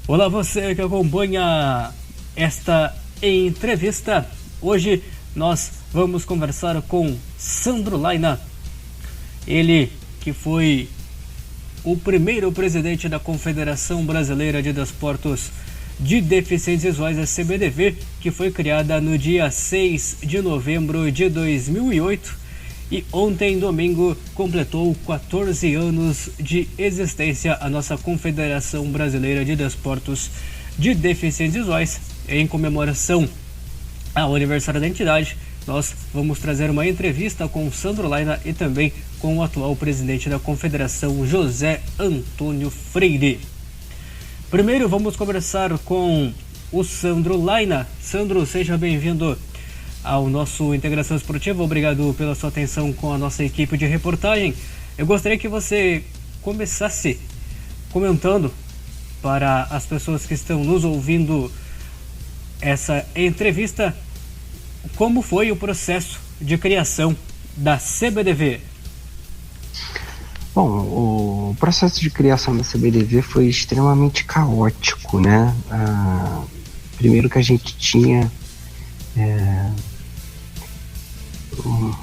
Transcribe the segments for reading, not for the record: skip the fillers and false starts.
Olá, você que acompanha esta entrevista. Hoje nós vamos conversar com Sandro Laina, ele que foi o primeiro presidente da Confederação Brasileira de Desportos de Deficientes Visuais, a CBDV, que foi criada no dia 6 de novembro de 2008 e ontem, domingo, completou 14 anos de existência a nossa Confederação Brasileira de Desportos de Deficientes Visuais. Em comemoração ao aniversário da entidade, nós vamos trazer uma entrevista com o Sandro Laina e também com o atual presidente da Confederação, José Antônio Freire. Primeiro vamos conversar com o Sandro Laina. Sandro, seja bem-vindo ao nosso Integração Esportiva. Obrigado pela sua atenção com a nossa equipe de reportagem. Eu gostaria que você começasse comentando para as pessoas que estão nos ouvindo essa entrevista como foi o processo de criação da CBDV. Bom, o processo de criação da CBDV foi extremamente caótico, né? Primeiro que a gente tinha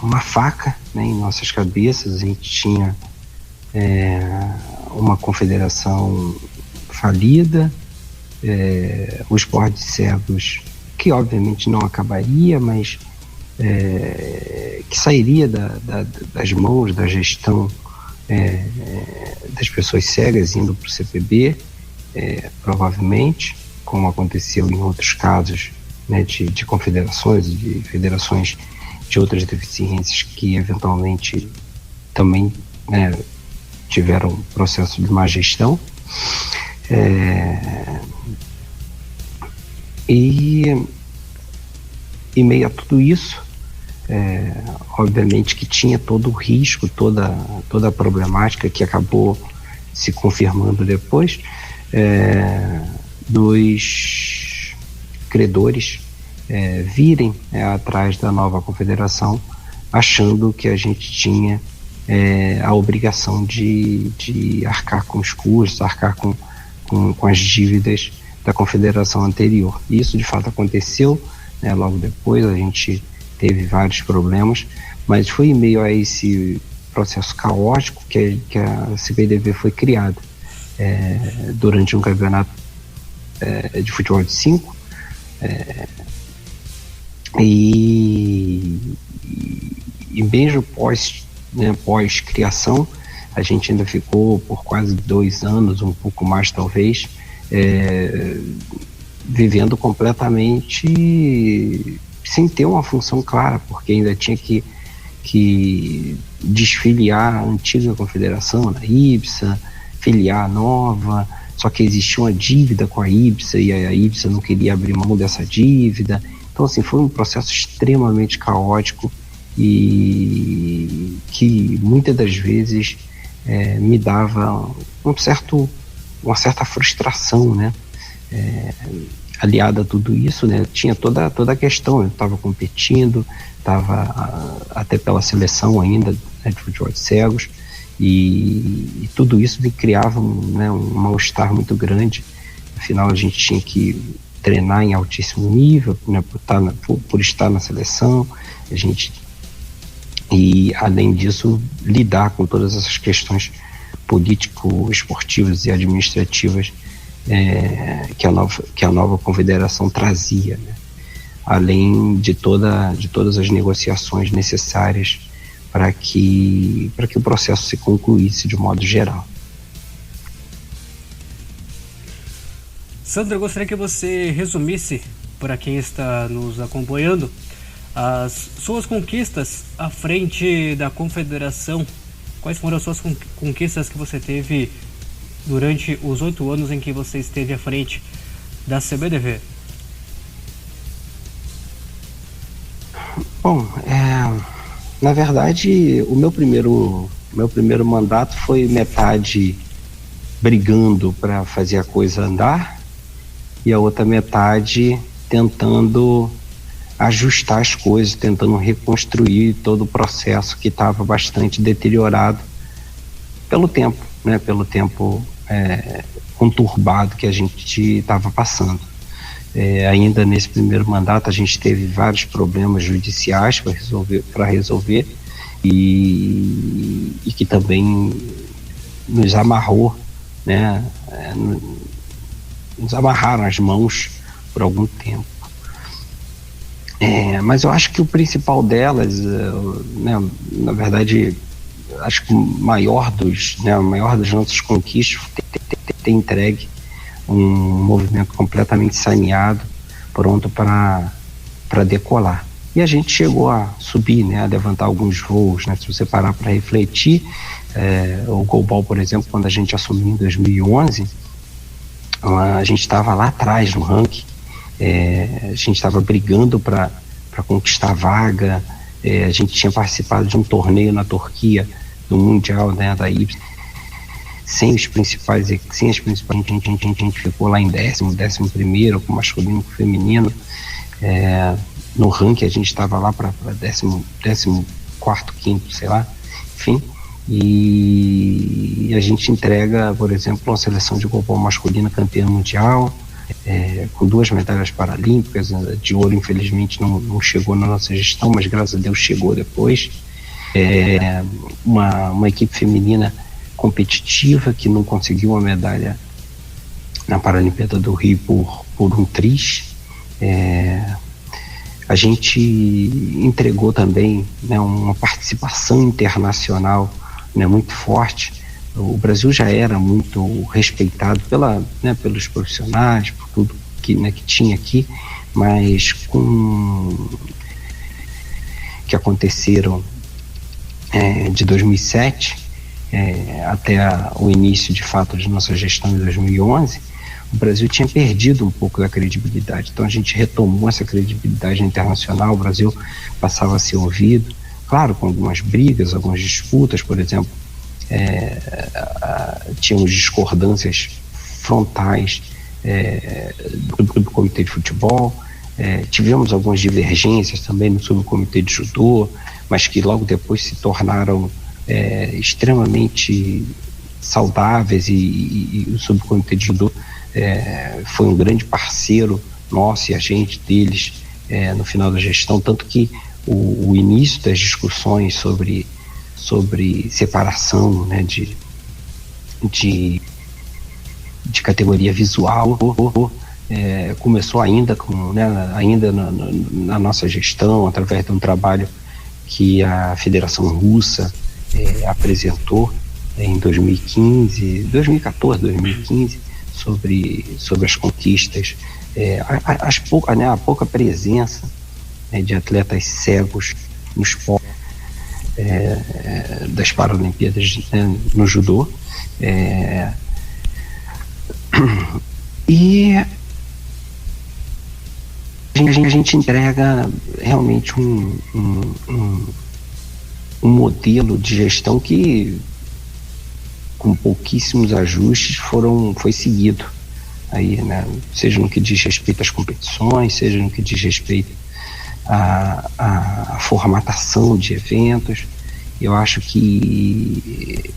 uma faca, né, em nossas cabeças. A gente tinha uma confederação falida, o esporte de cegos, que obviamente não acabaria, mas que sairia das mãos da gestão das pessoas cegas, indo para o CPB, provavelmente, como aconteceu em outros casos, né, de confederações, de federações de outras deficiências que eventualmente também, né, tiveram processo de má gestão. E em meio a tudo isso, obviamente que tinha todo o risco, toda a problemática que acabou se confirmando depois, dos credores virem atrás da nova confederação, achando que a gente tinha a obrigação de arcar com os custos, arcar com as dívidas da confederação anterior. Isso de fato aconteceu, né? Logo depois a gente teve vários problemas, mas foi em meio a esse processo caótico que a CBDV foi criada durante um campeonato de futebol de 5, e mesmo pós-criação, a gente ainda ficou por quase 2 anos, um pouco mais talvez, vivendo completamente sem ter uma função clara, porque ainda tinha que desfiliar a antiga confederação na IBSA, filiar a nova, só que existia uma dívida com a IBSA e a IBSA não queria abrir mão dessa dívida. Então, assim, foi um processo extremamente caótico e que muitas das vezes me dava uma certa frustração, né? Aliada a tudo isso, né? Tinha toda a questão, eu estava competindo, estava até pela seleção ainda, né, de futebol de cegos, e tudo isso me criava um mal-estar muito grande. Afinal, a gente tinha que treinar em altíssimo nível, né, por estar na seleção, e além disso lidar com todas essas questões político-esportivas e administrativas que a nova confederação trazia, né? Além de todas as negociações necessárias para que o processo se concluísse de modo geral. Sandro, eu gostaria que você resumisse para quem está nos acompanhando as suas conquistas à frente da confederação. Quais foram as suas conquistas que você teve durante os 8 anos em que você esteve à frente da CBDV? Bom, na verdade, o meu primeiro mandato foi metade brigando para fazer a coisa andar e a outra metade tentando ajustar as coisas, tentando reconstruir todo o processo que estava bastante deteriorado pelo tempo, né? Pelo tempo conturbado que a gente estava passando. Ainda nesse primeiro mandato a gente teve vários problemas judiciais para resolver e que também nos amarrou, né? Nos amarraram as mãos por algum tempo. Mas eu acho que o principal delas, né, na verdade, acho que o maior das nossas conquistas ter entregue um movimento completamente saneado, pronto para decolar. E a gente chegou a subir, né, a levantar alguns voos, né? Se você parar para refletir, o Global, por exemplo, quando a gente assumiu em 2011, a gente estava lá atrás no ranking, a gente estava brigando para conquistar vaga, a gente tinha participado de um torneio na Turquia, do Mundial, né, da IPS, sem as principais, a gente ficou lá em 11º, com masculino e feminino. No ranking a gente estava lá para 14º, 5º, sei lá, enfim, e a gente entrega, por exemplo, uma seleção de golbol masculina campeã mundial, com 2 medalhas paralímpicas, de ouro infelizmente não chegou na nossa gestão, mas graças a Deus chegou depois. Uma equipe feminina competitiva que não conseguiu uma medalha na Paralimpíada do Rio por um triz. A gente entregou também, né, uma participação internacional, né, muito forte. O Brasil já era muito respeitado pelos profissionais, por tudo que tinha aqui, mas com que aconteceram de 2007 até o início de fato de nossa gestão em 2011, o Brasil tinha perdido um pouco da credibilidade. Então a gente retomou essa credibilidade internacional, o Brasil passava a ser ouvido, claro, com algumas brigas, algumas disputas, por exemplo, tínhamos discordâncias frontais do Comitê de Futebol, tivemos algumas divergências também no Subcomitê de Judô, mas que logo depois se tornaram extremamente saudáveis, e o Subcomitê de Judô foi um grande parceiro nosso e a gente deles no final da gestão, tanto que o início das discussões sobre separação, né, de categoria visual começou ainda na nossa gestão, através de um trabalho que a Federação Russa apresentou em 2014, 2015, sobre as conquistas, a pouca presença de atletas cegos no esporte, das Paralimpíadas, no judô, e a gente entrega realmente um modelo de gestão que, com pouquíssimos ajustes, foi seguido aí, né? Seja no que diz respeito às competições, seja no que diz respeito à formatação de eventos. Eu acho que,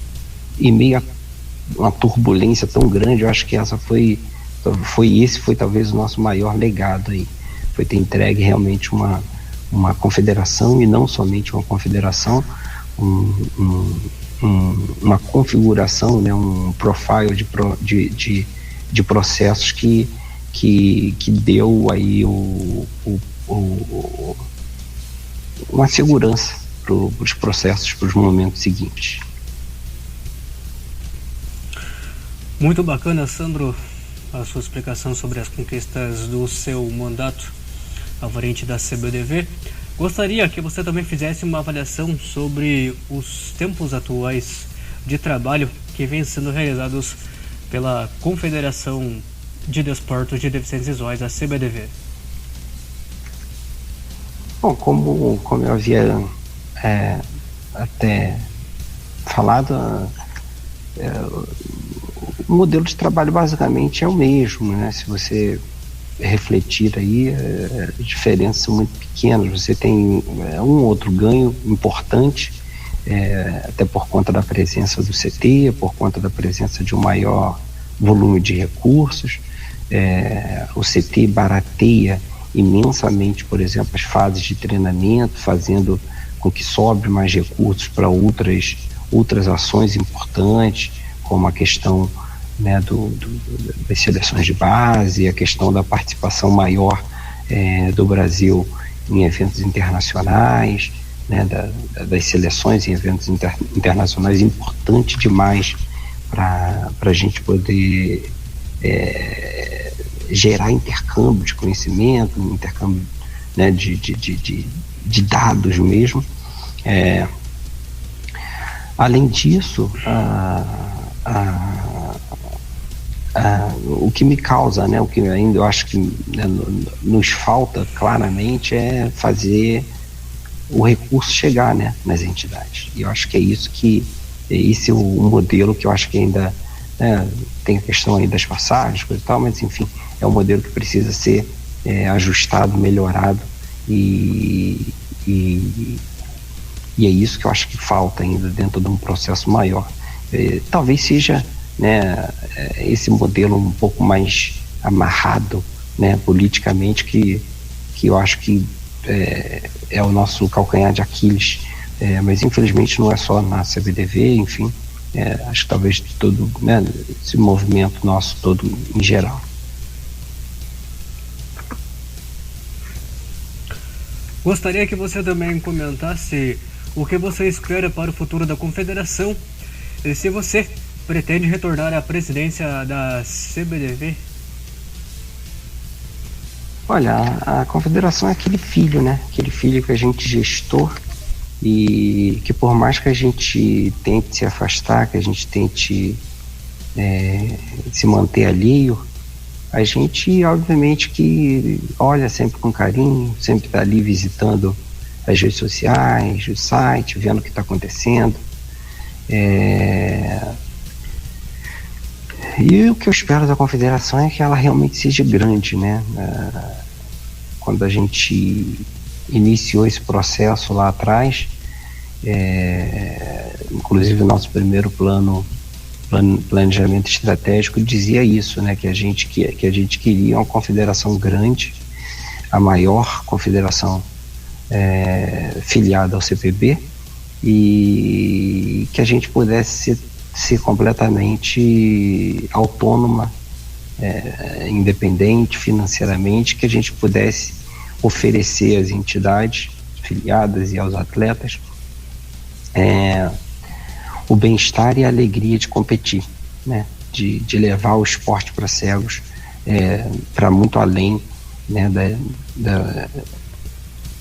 em meio a uma turbulência tão grande, eu acho que esse foi talvez o nosso maior legado aí, foi ter entregue realmente uma confederação, e não somente uma confederação, uma configuração, né, um profile de processos que deu aí uma segurança para os processos, para os momentos seguintes. Muito bacana, Sandro, a sua explicação sobre as conquistas do seu mandato à frente da CBDV. Gostaria que você também fizesse uma avaliação sobre os tempos atuais de trabalho que vêm sendo realizados pela Confederação de Desportos de Deficientes Visuais, a CBDV. Bom, como eu havia até falado, o modelo de trabalho basicamente é o mesmo, né? Se você refletir aí, as diferenças são muito pequenas. Você tem um outro ganho importante, até por conta da presença do CT, por conta da presença de um maior volume de recursos. O CT barateia imensamente, por exemplo, as fases de treinamento, fazendo com que sobre mais recursos para outras ações importantes, como a questão, né, das seleções de base, a questão da participação maior do Brasil em eventos internacionais, né, das seleções em eventos internacionais, importante demais para a gente poder gerar intercâmbio de conhecimento, intercâmbio, né, de dados mesmo. Além disso, o que me causa, né, o que ainda eu acho que, né, nos falta claramente é fazer o recurso chegar, né, nas entidades. E eu acho que esse é o modelo que eu acho que ainda, né, tem a questão aí das passagens, coisa e tal, mas enfim, é um modelo que precisa ser ajustado, melhorado, e é isso que eu acho que falta ainda dentro de um processo maior. Talvez seja, né, esse modelo um pouco mais amarrado, né, politicamente, que eu acho que é o nosso calcanhar de Aquiles, mas infelizmente não é só na CBDV, enfim, acho que talvez todo, né, esse movimento nosso todo em geral. Gostaria que você também comentasse o que você espera para o futuro da Confederação e se você pretende retornar à presidência da CBDV. Olha, a Confederação é aquele filho, né? Aquele filho que a gente gestou e que, por mais que a gente tente se afastar, que a gente tente se manter alheio, a gente, obviamente, que olha sempre com carinho, sempre está ali visitando as redes sociais, o site, vendo o que está acontecendo. E o que eu espero da Confederação é que ela realmente seja grande, né? Quando a gente iniciou esse processo lá atrás, inclusive o nosso primeiro planejamento estratégico dizia isso, né? Que a gente queria uma confederação grande, a maior confederação filiada ao CPB, e que a gente pudesse ser completamente autônoma, independente financeiramente, que a gente pudesse oferecer às entidades filiadas e aos atletas o bem-estar e a alegria de competir, né? De levar o esporte para cegos para muito além, né,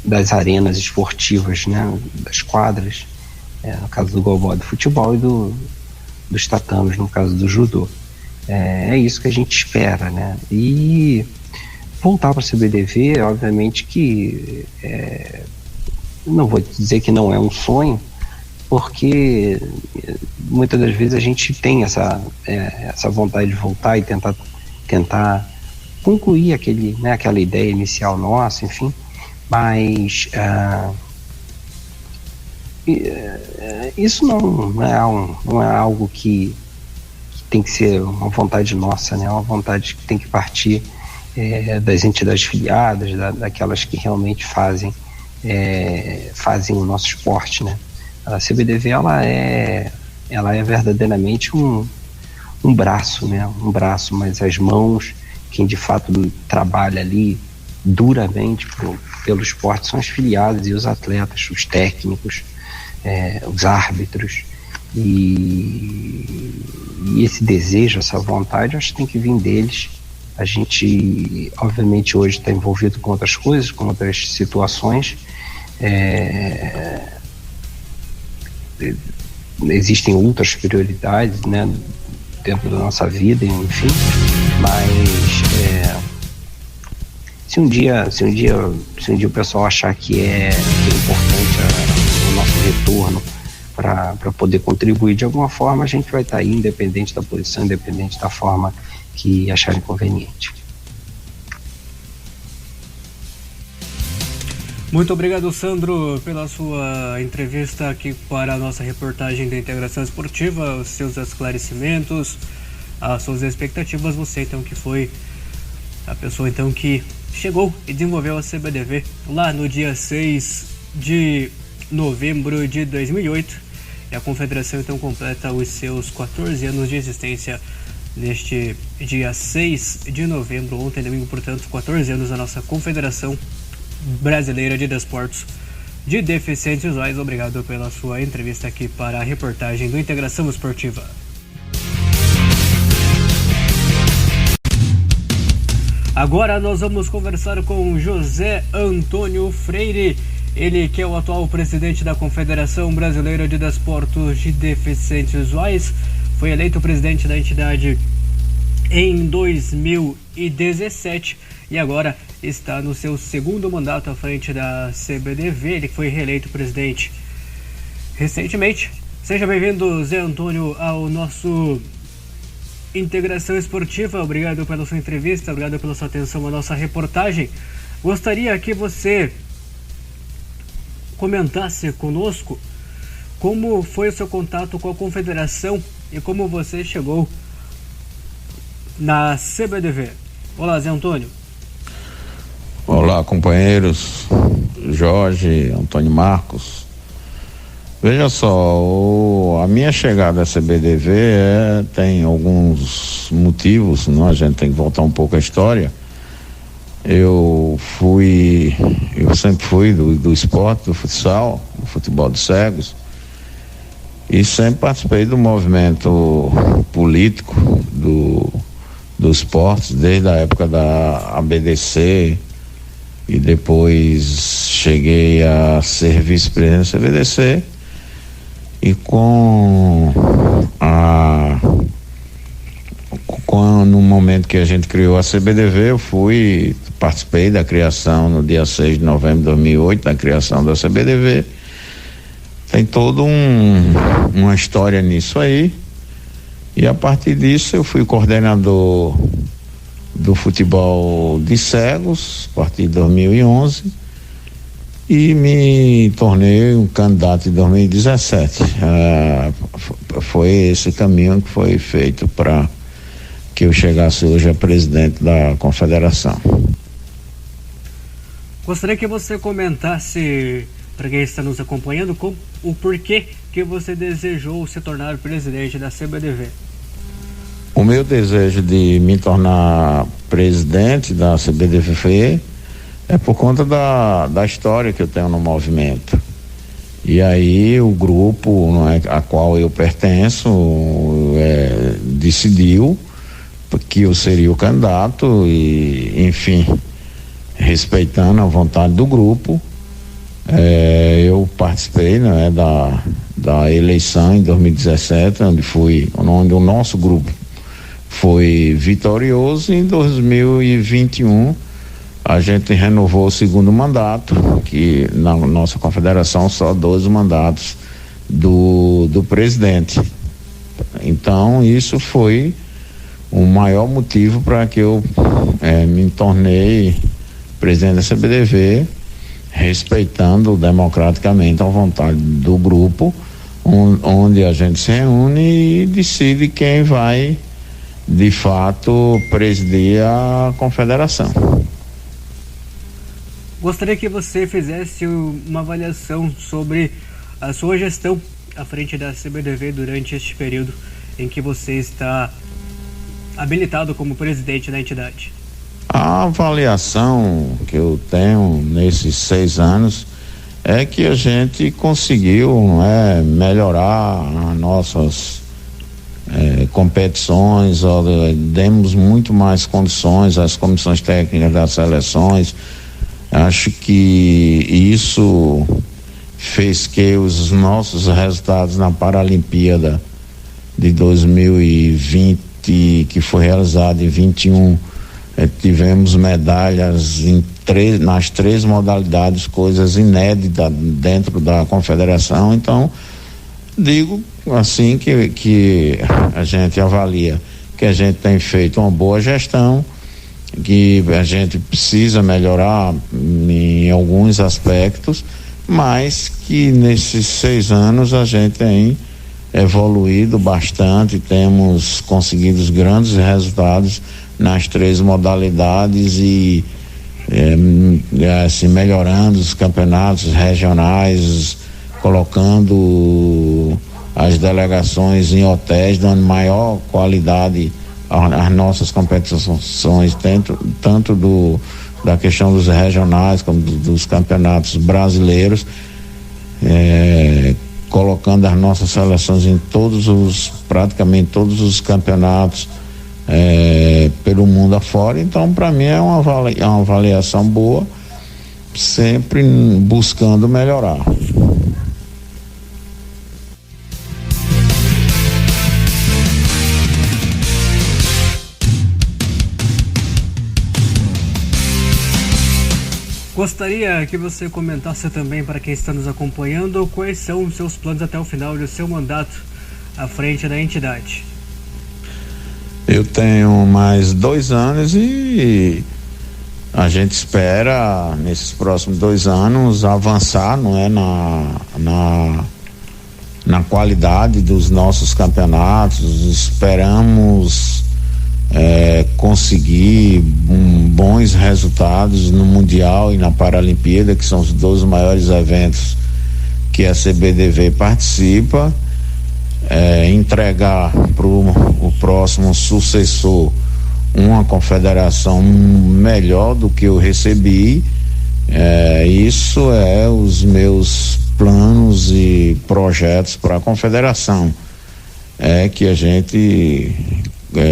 das arenas esportivas, né, das quadras, no caso do goalball, do futebol, e dos tatames, no caso do judô. É isso que a gente espera, né? E voltar para o CBDV, obviamente que não vou dizer que não é um sonho, porque muitas das vezes a gente tem essa vontade de voltar e tentar concluir aquela ideia inicial nossa, enfim, mas isso não é algo que tem que ser uma vontade nossa, né? É uma vontade que tem que partir das entidades filiadas, daquelas que realmente fazem o nosso esporte, né? A CBDV ela é verdadeiramente um braço, né? Um braço, mas as mãos, quem de fato trabalha ali duramente pelo esporte são os filiados e os atletas, os técnicos, os árbitros, e esse desejo, essa vontade, acho que tem que vir deles. A gente, obviamente, hoje está envolvido com outras coisas, com outras situações. Existem outras prioridades, né, dentro da nossa vida, enfim, mas se um dia o pessoal achar que é importante o nosso retorno para poder contribuir de alguma forma, a gente vai estar aí, independente da posição, independente da forma que acharem conveniente. Muito obrigado, Sandro, pela sua entrevista aqui para a nossa reportagem da Integração Esportiva, os seus esclarecimentos, as suas expectativas. Você, então, que foi a pessoa, então, que chegou e desenvolveu a CBDV lá no dia 6 de novembro de 2008. E a Confederação, então, completa os seus 14 anos de existência neste dia 6 de novembro, ontem, domingo, portanto, 14 anos da nossa Confederação Brasileira de Desportos de Deficientes Visuais. Obrigado pela sua entrevista aqui para a reportagem do Integração Esportiva. Agora nós vamos conversar com José Antônio Freire, ele que é o atual presidente da Confederação Brasileira de Desportos de Deficientes Visuais, foi eleito presidente da entidade em 2017 e agora está no seu segundo mandato à frente da CBDV. Ele foi reeleito presidente recentemente. Seja bem-vindo, Zé Antônio, ao nosso Integração Esportiva. Obrigado pela sua entrevista, obrigado pela sua atenção à nossa reportagem. Gostaria que você comentasse conosco como foi o seu contato com a Confederação e como você chegou na CBDV. Olá, Zé Antônio. Olá, companheiros, Jorge, Antônio Marcos. Veja só, a minha chegada à CBDV tem alguns motivos, não? A gente tem que voltar um pouco a história. Eu sempre fui do esporte, do futsal, do futebol de cegos, e sempre participei do movimento político do esporte, desde a época da ABDC, e depois cheguei a ser vice-presidente da CBDC, e no momento que a gente criou a CBDV, eu participei da criação no dia 6 de novembro de 2008, da criação da CBDV. Tem toda uma história nisso aí, e a partir disso eu fui coordenador do futebol de cegos a partir de 2011 e me tornei um candidato em 2017. Foi esse caminho que foi feito para que eu chegasse hoje a presidente da Confederação. Gostaria que você comentasse para quem está nos acompanhando o porquê que você desejou se tornar presidente da CBDV. O meu desejo de me tornar presidente da CBDV é por conta da história que eu tenho no movimento. E aí o grupo a qual eu pertenço decidiu que eu seria o candidato e, enfim, respeitando a vontade do grupo, eu participei da eleição em 2017, onde o nosso grupo foi vitorioso. Em 2021 a gente renovou o segundo mandato, que na nossa confederação só 12 mandatos do presidente. Então isso foi o maior motivo para que eu me tornei presidente da CBDV, respeitando democraticamente a vontade do grupo, onde a gente se reúne e decide quem vai de fato presidir a confederação. Gostaria que você fizesse uma avaliação sobre a sua gestão à frente da CBDV durante este período em que você está habilitado como presidente da entidade. A avaliação que eu tenho nesses 6 anos é que a gente conseguiu melhorar as nossas competições, demos muito mais condições às comissões técnicas das seleções. Acho que isso fez que os nossos resultados na Paralimpíada de 2020, que foi realizada em 21, tivemos medalhas nas 3 modalidades, coisas inéditas dentro da confederação. Então digo assim que a gente avalia que a gente tem feito uma boa gestão que a gente precisa melhorar em alguns aspectos, mas que nesses 6 anos a gente tem evoluído bastante, temos conseguido grandes resultados nas 3 modalidades e assim, melhorando os campeonatos regionais, colocando as delegações em hotéis, dando maior qualidade às nossas competições, tanto da questão dos regionais como dos campeonatos brasileiros, colocando as nossas seleções em praticamente todos os campeonatos pelo mundo afora. Então, para mim é uma avaliação boa, sempre buscando melhorar. Gostaria que você comentasse também para quem está nos acompanhando quais são os seus planos até o final do seu mandato à frente da entidade. Eu tenho mais 2 anos e a gente espera nesses próximos 2 anos avançar, não é, na qualidade dos nossos campeonatos. Esperamos conseguir bons resultados no Mundial e na Paralimpíada, que são os 2 maiores eventos que a CBDV participa, entregar para o próximo sucessor uma confederação melhor do que eu recebi. Isso é os meus planos e projetos para a confederação, que a gente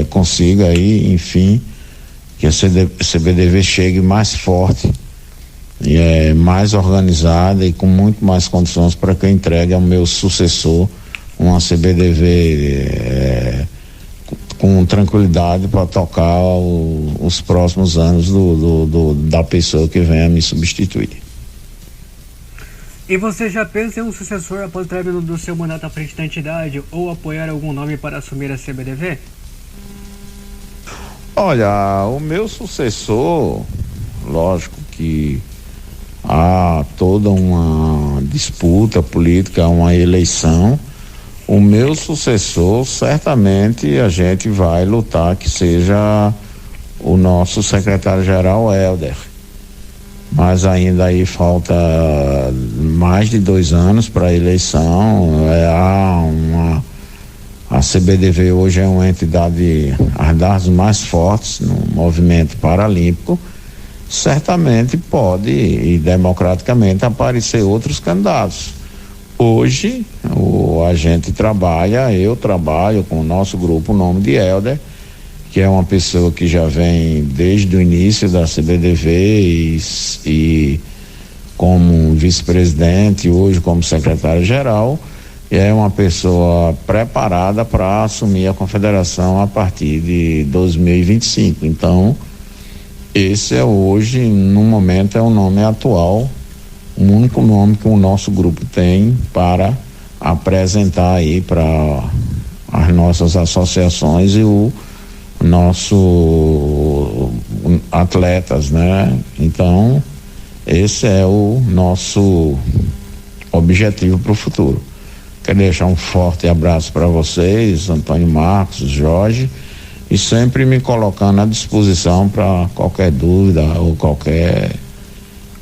consiga aí, enfim, que a CBDV chegue mais forte e mais organizada e com muito mais condições para que eu entregue ao meu sucessor uma CBDV com tranquilidade para tocar os próximos anos da pessoa que venha me substituir. E você já pensa em um sucessor após o término do seu mandato à frente da entidade ou apoiar algum nome para assumir a CBDV? Olha, o meu sucessor, lógico que há toda uma disputa política, uma eleição. O meu sucessor, certamente a gente vai lutar que seja o nosso secretário-geral Helder. Mas ainda aí falta mais de 2 anos para a eleição. A CBDV hoje é uma entidade das mais fortes no movimento paralímpico. Certamente pode e democraticamente aparecer outros candidatos. Hoje eu trabalho com o nosso grupo, o nome de Helder, que é uma pessoa que já vem desde o início da CBDV e como vice-presidente, hoje como secretário-geral. É uma pessoa preparada para assumir a confederação a partir de 2025. Então, esse hoje, no momento, é o nome atual, o único nome que o nosso grupo tem para apresentar aí para as nossas associações e o nosso atletas, né? Então, esse é o nosso objetivo para o futuro. Quero deixar um forte abraço para vocês, Antônio Marcos, Jorge, e sempre me colocando à disposição para qualquer dúvida ou qualquer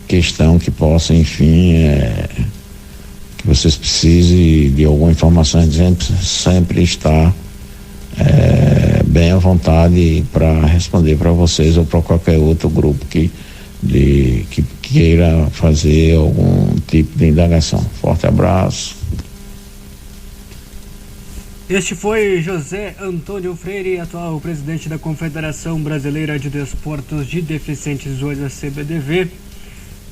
questão que possa, enfim, que vocês precisem de alguma informação. A gente sempre está bem à vontade para responder para vocês ou para qualquer outro grupo que queira fazer algum tipo de indagação. Forte abraço. Este foi José Antônio Freire, atual presidente da Confederação Brasileira de Desportos de Deficientes Visuais, a CBDV,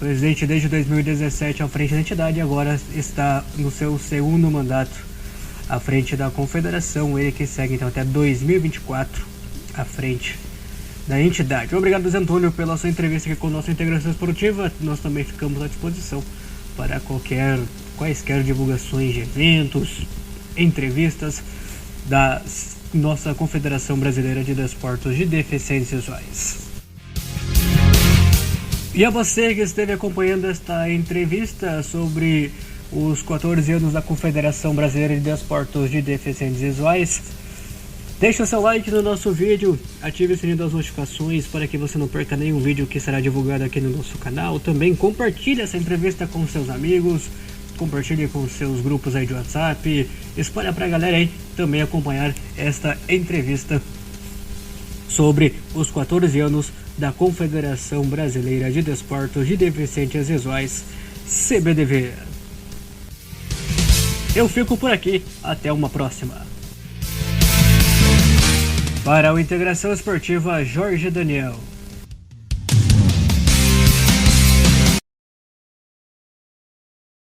presidente desde 2017 à frente da entidade e agora está no seu 2º mandato à frente da Confederação, ele que segue então até 2024 à frente da entidade. Obrigado, José Antônio, pela sua entrevista aqui com a nossa integração esportiva. Nós também ficamos à disposição para quaisquer divulgações de eventos, entrevistas da nossa Confederação Brasileira de Desportos de Deficientes Visuais. E a você que esteve acompanhando esta entrevista sobre os 14 anos da Confederação Brasileira de Desportos de Deficientes Visuais, deixe o seu like no nosso vídeo, ative o sininho das notificações para que você não perca nenhum vídeo que será divulgado aqui no nosso canal. Também compartilhe essa entrevista com seus amigos, compartilhe com seus grupos aí de WhatsApp, espalha pra galera aí também acompanhar esta entrevista sobre os 14 anos da Confederação Brasileira de Desportos de Deficientes Visuais, CBDV. Eu fico por aqui, até uma próxima. Para o Integração Esportiva, Jorge Daniel.